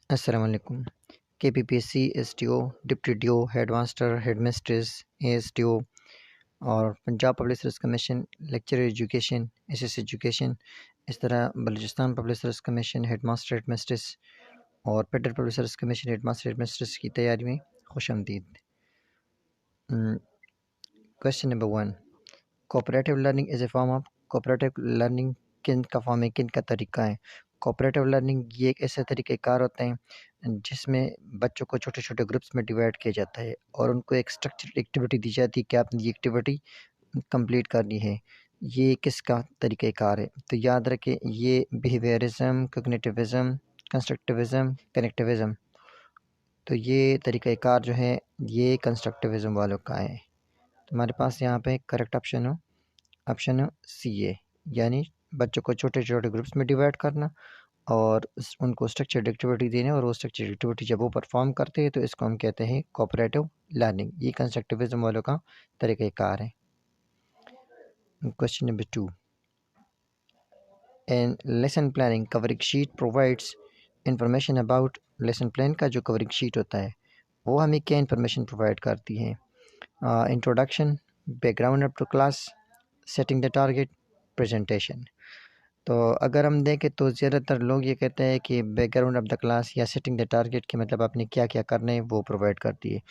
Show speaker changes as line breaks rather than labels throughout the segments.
अस्सलाम वालेकुम। KPPSC, STO, deputy DO, headmaster, headmistress, ASTO और Punjab public service commission, lecture education, SS education, इस तरह Balochistan public service commission, headmaster, headmistress और federal public service commission, headmaster, headmistress की तैयारी में खुशामदीद। Question number 1, cooperative learning is a form of cooperative learning किन का फॉर्म है, किन का तरीका है। कोऑपरेटिव लर्निंग ये एक ऐसे तरीक़ेकार होते हैं जिसमें बच्चों को छोटे छोटे ग्रुप्स में डिवाइड किया जाता है और उनको एक स्ट्रक्चर्ड एक्टिविटी दी जाती है कि आपने ये एक्टिविटी कंप्लीट करनी है। ये किसका तरीक़ेकार है? तो याद रखें, ये बिहेवियरिज्म, कोग्निटिविज्म, कंस्ट्रक्टिविज्म, कनेक्टिविज्म। तो ये तरीक़ेकार जो है ये कंस्ट्रक्टिविज्म वालों का है। तो हमारे पास यहाँ पे करेक्ट ऑप्शन सी है, यानी बच्चों को छोटे छोटे ग्रुप्स में डिवाइड करना और उनको स्ट्रक्चर्ड एक्टिविटी देना, और वो स्ट्रक्चर्ड एक्टिविटी जब वो परफॉर्म करते हैं तो इसको हम कहते हैं कोऑपरेटिव लर्निंग। ये कंस्ट्रक्टिविज्म वालों का तरीक़ाकार है। Question number 2, an lesson planning covering sheet provides information about. Lesson plan का जो कवरिंग शीट होता है वो हमें क्या इन्फॉर्मेशन प्रोवाइड करती है? Introduction, background up to class, setting the target, presentation. तो अगर हम देखें तो ज़्यादातर लोग ये कहते हैं कि बैकग्राउंड ऑफ द क्लास या सेटिंग द टारगेट के मतलब आपने क्या क्या करना है वो प्रोवाइड करती है।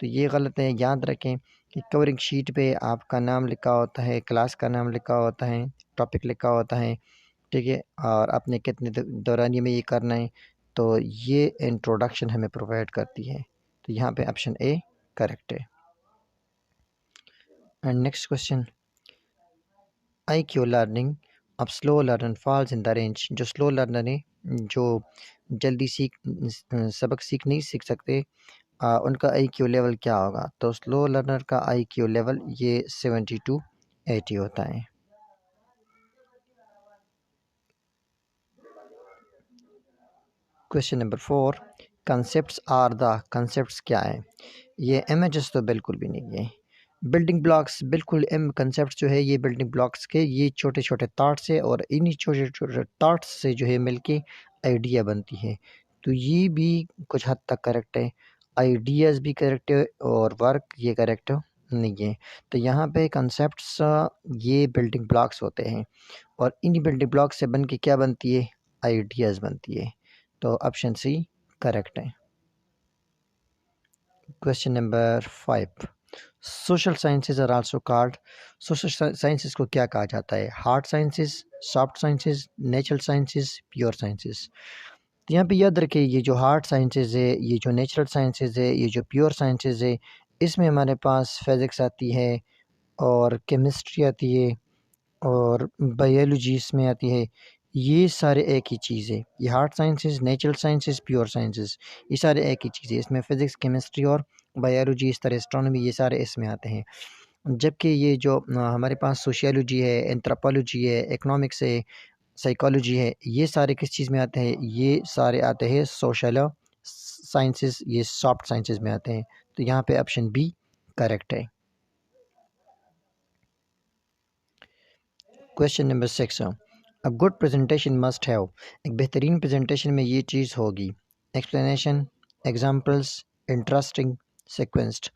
तो ये गलत है। याद रखें कि कवरिंग शीट पे आपका नाम लिखा होता है, क्लास का नाम लिखा होता है, टॉपिक लिखा होता है, ठीक है, और आपने कितने दौरानिए में ये करना है। तो ये इंट्रोडक्शन हमें प्रोवाइड करती है। तो यहाँ पे ऑप्शन ए करेक्ट है। And next question, IQ learning अब slow learner falls in the range. जो स्लो लर्नर है, जो जल्दी सबक नहीं सीख सकते, उनका IQ लेवल क्या होगा? तो स्लो लर्नर का IQ लेवल ये 70 to 80 होता है। Question number 4, concepts are the. Concepts क्या है? ये इमेजेस तो बिल्कुल भी नहीं है। बिल्डिंग ब्लॉक्स, बिल्कुल एम कंसेप्ट जो है ये बिल्डिंग ब्लॉक्स के ये छोटे छोटे थाट्स है और इन्हीं छोटे छोटे थाट्स से जो है मिलके आइडिया बनती है। तो ये भी कुछ हद तक करेक्ट है। आइडियाज़ भी करेक्ट है और वर्क ये करेक्ट नहीं है। तो यहाँ पे कंसेप्ट्स ये बिल्डिंग ब्लॉक्स होते हैं और इन्हीं बिल्डिंग ब्लॉक्स से बन के क्या बनती है? आइडियाज़ बनती है। तो ऑप्शन सी करेक्ट है। Question number 5, social sciences are also called. Social sciences को क्या कहा जाता है? Hard sciences, soft sciences, natural sciences, pure sciences. तो यहाँ पे याद रखिए, ये जो हार्ड साइंसेज है, ये जो नेचुरल साइंसेज है, ये जो प्योर साइंसेज है, इसमें हमारे पास फिज़िक्स आती है और केमिस्ट्री आती है और बायोलॉजी इसमें आती है। ये सारे एक ही चीज़ है। ये hard sciences, natural sciences, pure sciences, ये सारे एक ही चीज़ है। इसमें फिज़िक्स, केमिस्ट्री और बायोलॉजी, इस तरह एस्ट्रोनॉमी, ये सारे इसमें आते हैं। जबकि ये जो हमारे पास सोशियोलॉजी है, एंथ्रोपोलॉजी है, इकोनॉमिक्स है, साइकोलॉजी है, ये सारे किस चीज़ में आते हैं? ये सारे आते हैं सोशल साइंसेस, ये सॉफ्ट साइंसेस में आते हैं। तो यहाँ पे ऑप्शन बी करेक्ट है। Question number 6, a good presentation must have. एक बेहतरीन प्रेजेंटेशन में ये चीज़ होगी: एक्सप्लेनेशन, एग्जांपल्स, इंटरेस्टिंग, सीक्वेंस्ड।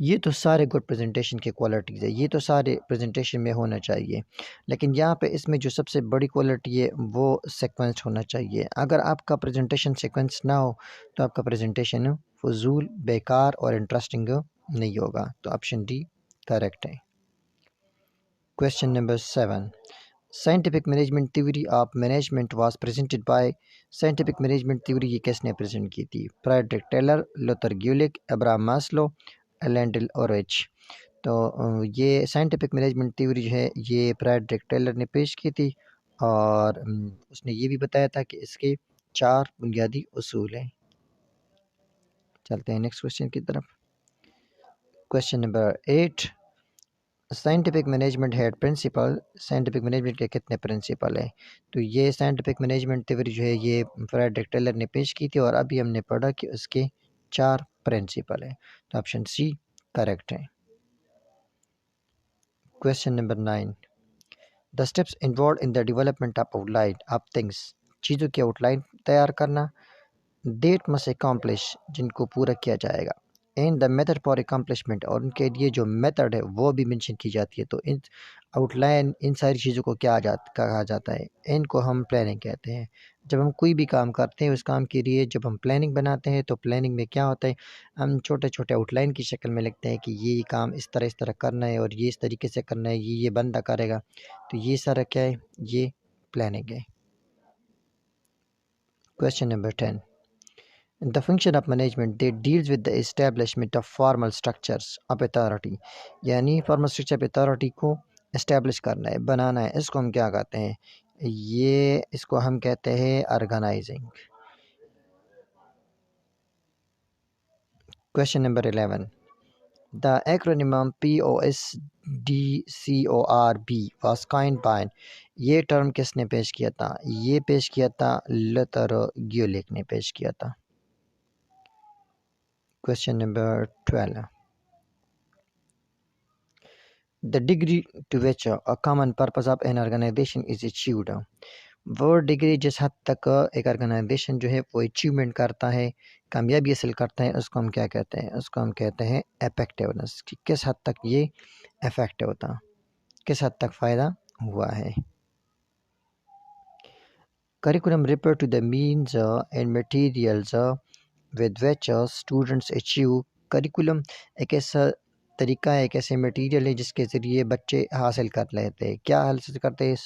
ये तो सारे गुड प्रेजेंटेशन के क्वालिटीज़ है, ये तो सारे प्रेजेंटेशन में होना चाहिए। लेकिन यहाँ पे इसमें जो सबसे बड़ी क्वालिटी है वो सीक्वेंस्ड होना चाहिए। अगर आपका प्रेजेंटेशन सीक्वेंस ना हो तो आपका प्रेजेंटेशन फजूल, बेकार और इंटरेस्टिंग नहीं होगा। तो ऑप्शन डी करेक्ट है। Question number 7, scientific management theory of management was presented by. Scientific management theory ये किसने प्रेजेंट की थी? Frederick Taylor, Luther Gulick, Abraham Maslow, Lyndall Urwick. तो ये साइंटिफिक मैनेजमेंट थ्योरी जो है ये फ्रेडरिक टेलर ने पेश की थी और उसने ये भी बताया था कि इसके 4 बुनियादी उसूल हैं। चलते हैं नेक्स्ट क्वेश्चन की तरफ। Question number 8, scientific management head principle. Scientific management के कितने प्रिंसिपल हैं? तो ये साइंटिफिक मैनेजमेंट थ्योरी जो है ये फ्रेडरिक टेलर ने पेश की थी और अभी हमने पढ़ा कि उसके 4 प्रिंसिपल हैं। तो ऑप्शन सी करेक्ट है। Question number 9, the steps involve in the development of outline of things. चीज़ों की आउटलाइन तैयार करना, डेट मस्ट अकम्प्लिश जिनको पूरा किया जाएगा, and the method for accomplishment और उनके लिए जो मेथड है वो भी मेंशन की जाती है। तो इन आउटलाइन इन सारी चीज़ों को कहा जाता है, इनको हम प्लानिंग कहते हैं। जब हम कोई भी काम करते हैं उस काम के लिए जब हम प्लानिंग बनाते हैं तो प्लानिंग में क्या होता है, हम छोटे छोटे आउटलाइन की शक्ल में लिखते हैं कि ये काम इस तरह करना है और ये इस तरीके से करना है, ये बंदा करेगा। तो ये सारा क्या है, ये प्लानिंग है। Question number 10, the function of management that deals with the establishment of formal structures of authority, यानी formal structure of authority को establish करना है, बनाना है, इसको हम क्या कहते हैं, ये इसको हम कहते हैं organizing। Question number 11, the acronym POSDCORB was coined by, ये टर्म किसने पेश किया था, ये पेश किया था लुथर ग्यूलिक ने पेश किया था। Question number 12, the degree to which a common purpose of an organization is achieved, वो डिग्री जिस हद तक एक ऑर्गेनाइजेशन जो है वो अचीवमेंट करता है, कामयाबी हासिल करता है, उसको हम क्या कहते हैं, उसको हम कहते हैं इफेक्टिवनेस, कि किस हद तक ये इफेक्टिव था, किस हद तक फ़ायदा हुआ है। Curriculum refer to the means and materials with which students achieve, curriculum एक ऐसा तरीका है, एक ऐसे मटेरियल है जिसके ज़रिए बच्चे हासिल कर लेते हैं। क्या हासिल करते हैं,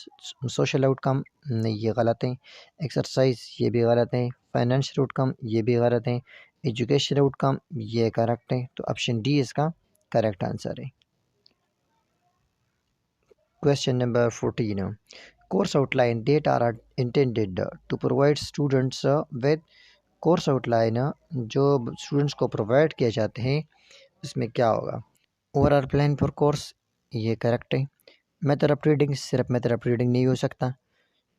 सोशल आउटकम, नहीं ये गलत है। एक्सरसाइज, ये भी गलत है। फाइनेंशियल आउटकम, ये भी गलत है। एजुकेशन आउटकम, ये करेक्ट है। तो ऑप्शन डी इसका करेक्ट आंसर है। Question number 14, course outline that are intended to provide students with, course outline जो स्टूडेंट्स को प्रोवाइड किए जाते हैं उसमें क्या होगा, ओवरऑल प्लान फॉर कोर्स, ये करेक्ट है। मेथड ऑफ रीडिंग, सिर्फ मेथड ऑफ रीडिंग नहीं हो सकता।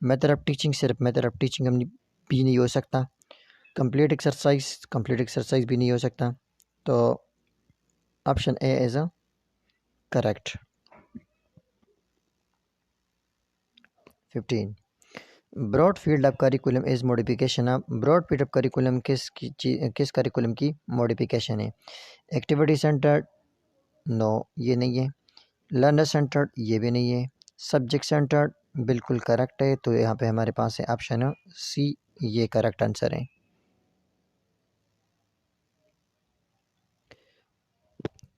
मेथड ऑफ टीचिंग, सिर्फ मेथड ऑफ टीचिंग भी नहीं हो सकता। कंप्लीट एक्सरसाइज भी नहीं हो सकता। तो option A is a correct. 15, broad field of curriculum is modification of, broad field of curriculum किस करिकुलम की मॉडिफिकेशन है। एक्टिविटी सेंटर्ड, नो ये नहीं है। लर्नर सेंटर्ड, ये भी नहीं है। सब्जेक्ट सेंटर्ड, बिल्कुल करेक्ट है। तो यहाँ पे हमारे पास है ऑप्शन सी, ये करेक्ट आंसर है।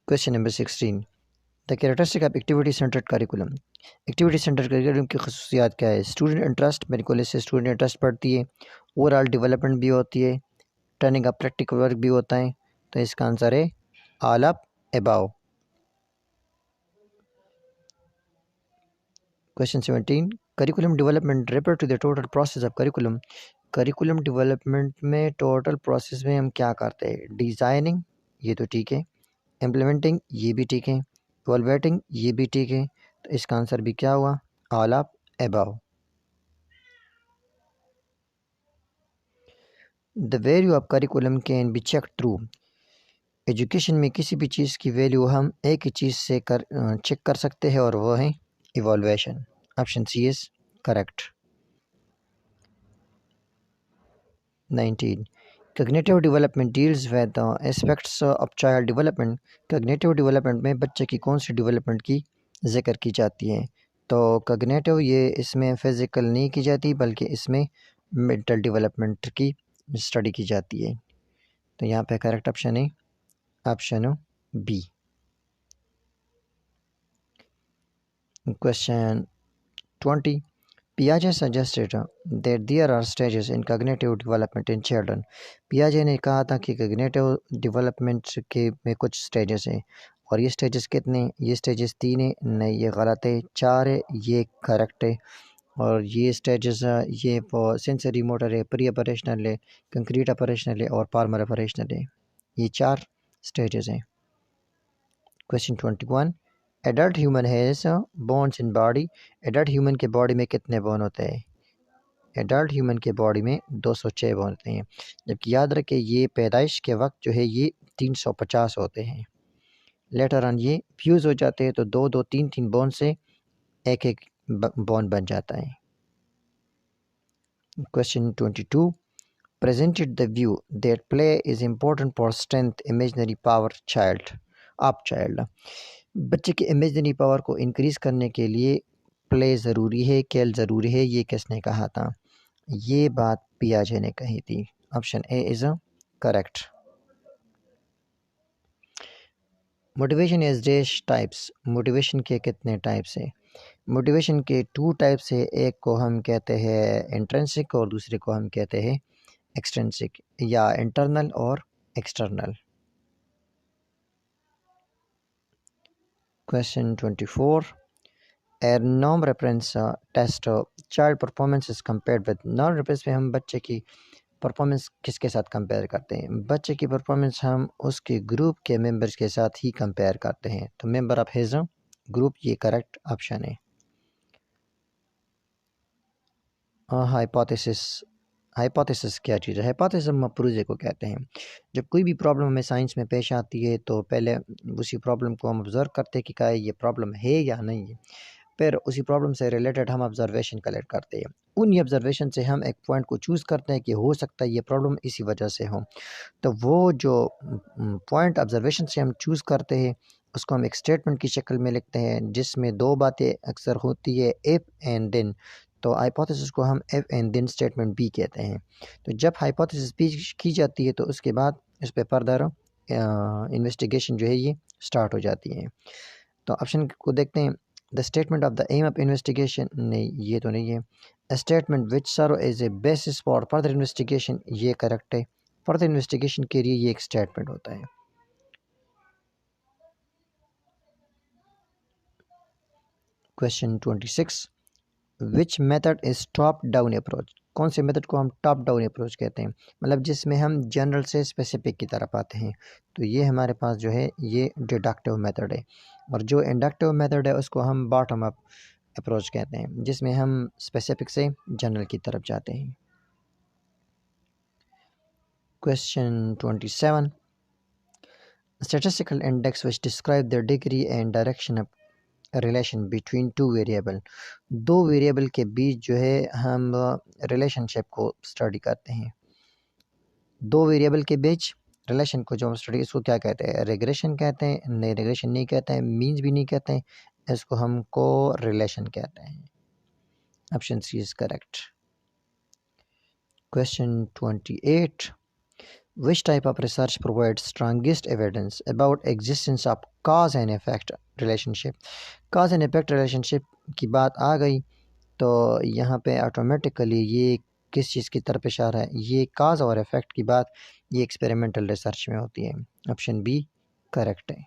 Question number 16, the characteristic of activity centred curriculum, activity centred curriculum की खसूसियात क्या है। स्टूडेंट इंटरेस्ट, बिल्कुल इससे स्टूडेंट इंटरेस्ट बढ़ती है। ओवरऑल डेवलपमेंट भी होती है। टर्निंग ऑफ प्रैक्टिकल वर्क भी होता है। तो इसका आंसर है all of above. Question 17, curriculum development refer to the total process of curriculum, curriculum development में टोटल प्रोसेस में हम क्या करते हैं। डिज़ाइनिंग, ये तो ठीक है। इम्प्लीमेंटिंग, ये भी ठीक है। इवैल्यूएटिंग, ये भी ठीक है। तो इसका आंसर भी क्या हुआ, all of above. The value of curriculum can be check through, education में किसी भी चीज़ की वैल्यू हम एक ही चीज़ से चेक कर सकते हैं और वो है evaluation. Option C is correct. 19, cognitive development deals with aspects of child development, cognitive development में बच्चे की कौन सी डेवलपमेंट की जिक्र की जाती है। तो कॉग्निटिव, ये इसमें फिज़िकल नहीं की जाती बल्कि इसमें मेंटल डेवलपमेंट की स्टडी की जाती है। तो यहाँ पे करेक्ट ऑप्शन है ऑप्शन बी। क्वेश्चन 20, पियाजे suggested that there are stages in cognitive development in children, पियाजे ने कहा था कि cognitive development के में कुछ स्टेजेस हैं और ये स्टेजेस कितने, ये स्टेजेस 3 है, नहीं ये गलत है। 4 है, ये करेक्ट है। और ये स्टेजेस ये सेंसरी मोटर है, प्री ऑपरेशनल है, कंक्रीट ऑपरेशनल है और फार्मर ऑपरेशनल है। ये 4 स्टेजेस हैं। Question 21, adult human has bones in body, adult human के बॉडी में कितने बोन होते हैं। एडल्ट ह्यूमन के बॉडी में 206 बोन होते हैं, जबकि याद रखें ये पैदाइश के वक्त जो है ये 350 होते हैं। लेटर ऑन ये फ्यूज़ हो जाते हैं तो 2-2, 3-3 बोन से एक एक बोन बन जाता है। Question 22, presented the view that play is important for strength imaginary power child। बच्चे की इमेजिनरी पावर को इंक्रीज करने के लिए प्ले ज़रूरी है, खेल ज़रूरी है, ये किसने कहा था? ये बात पियाजे ने कही थी। Option A is correct. Motivation is dash types. Motivation के कितने टाइप्स है? मोटिवेशन के 2 टाइप्स है। एक को हम कहते हैं इंट्रिंसिक और दूसरे को हम कहते हैं एक्सट्रिंसिक, या इंटरनल और external. Question 24, a non reference test child performance is compared with. Non reference में हम बच्चे की परफॉर्मेंस किसके साथ कंपेयर करते हैं? बच्चे की परफॉर्मेंस हम उसके ग्रुप के मेंबर्स के साथ ही कंपेयर करते हैं। तो मेंबर ऑफ हिज ग्रुप, ये करेक्ट ऑप्शन है। हाइपोथेसिस। हाइपोथेसिस क्या चीज़ है? हाइपोथेसिस हम मफरूज़े को कहते हैं। जब कोई भी प्रॉब्लम हमें साइंस में पेश आती है तो पहले उसी प्रॉब्लम को हम ऑब्ज़र्व करते हैं कि क्या ये प्रॉब्लम है या नहीं है। फिर उसी प्रॉब्लम से रिलेटेड हम ऑब्जर्वेशन कलेक्ट करते हैं। उन्हीं ऑब्जर्वेशन से हम एक पॉइंट को चूज़ करते हैं कि हो सकता है ये प्रॉब्लम इसी वजह से हो। तो वो जो पॉइंट ऑब्जर्वेशन से हम चूज़ करते हैं उसको हम एक स्टेटमेंट की शक्ल में लिखते हैं, जिसमें 2 बातें अक्सर होती है, इफ़ एंड देन। तो हाइपोथेसिस को हम इफ़ एंड देन स्टेटमेंट भी कहते हैं। तो जब हाइपोथेसिस पेश की जाती है तो उसके बाद इस पे फर्दर इन्वेस्टिगेशन जो है ये स्टार्ट हो जाती है। तो ऑप्शन को देखते हैं। The statement of the aim of investigation, नहीं ये तो नहीं है। A statement which serve as a basis for further investigation, ये करेक्ट है। फर्दर इन्वेस्टिगेशन के लिए ये एक स्टेटमेंट होता है। Question 26, which method is top down approach. कौन से मेथड को हम टॉप डाउन अप्रोच कहते हैं? मतलब जिसमें हम जनरल से स्पेसिफिक की तरफ आते हैं। तो ये हमारे पास जो है ये डिडक्टिव मेथड है, और जो इंडक्टिव मेथड है उसको हम बॉटम अप अप्रोच कहते हैं, जिसमें हम स्पेसिफिक से जनरल की तरफ जाते हैं। Question 27, statistical index which describe the degree and direction of relation between 2 variable. 2 variable के बीच जो है हम रिलेशनशिप को स्टडी करते हैं। 2 वेरिएबल के बीच रिलेशन को जो हम स्टडी, इसको क्या कहते हैं? रिग्रेशन कहते हैं? नहीं, रिग्रेशन नहीं कहते हैं, मीन्स भी नहीं कहते हैं, इसको हम को रिलेशन कहते हैं। Option C is correct. Question 28, which type of research provides strongest evidence about existence of cause and effect relationship? cause and effect relationship की बात आ गई तो यहाँ पे ऑटोमेटिकली ये किस चीज़ की तरफ इशारा है? ये काज और इफेक्ट की बात ये एक्सपेरिमेंटल रिसर्च में होती है। ऑप्शन बी करेक्ट है।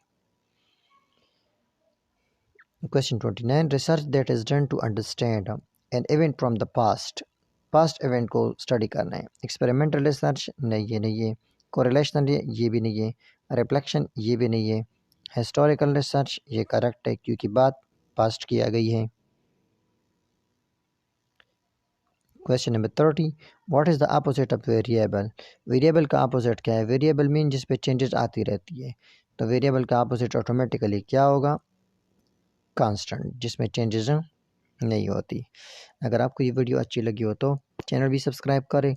Question 29, research that is done to understand an event from the past. Past event को स्टडी करना है। एक्सपेरिमेंटल रिसर्च, नहीं ये नहीं है। कोरिलेशनल, ये भी नहीं है। रिफ्लेक्शन, ये भी नहीं है। हिस्टोरिकल रिसर्च, ये करेक्ट है क्योंकि बात पास्ट की आ गई है। Question number 30, what is the opposite of variable. Variable का अपोजिट क्या है? वेरिएबल मीन जिस पे चेंजेस आती रहती है। तो वेरिएबल का अपोजिट ऑटोमेटिकली क्या होगा? कांस्टेंट, जिसमें चेंजेस नहीं होती। अगर आपको ये वीडियो अच्छी लगी हो तो चैनल भी सब्सक्राइब करें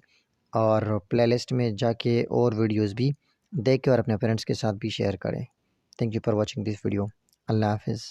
और प्लेलिस्ट में जाके और वीडियोस भी देखें और अपने फ्रेंड्स के साथ भी शेयर करें। Thank you for watching this video. अल्लाह हाफिज़।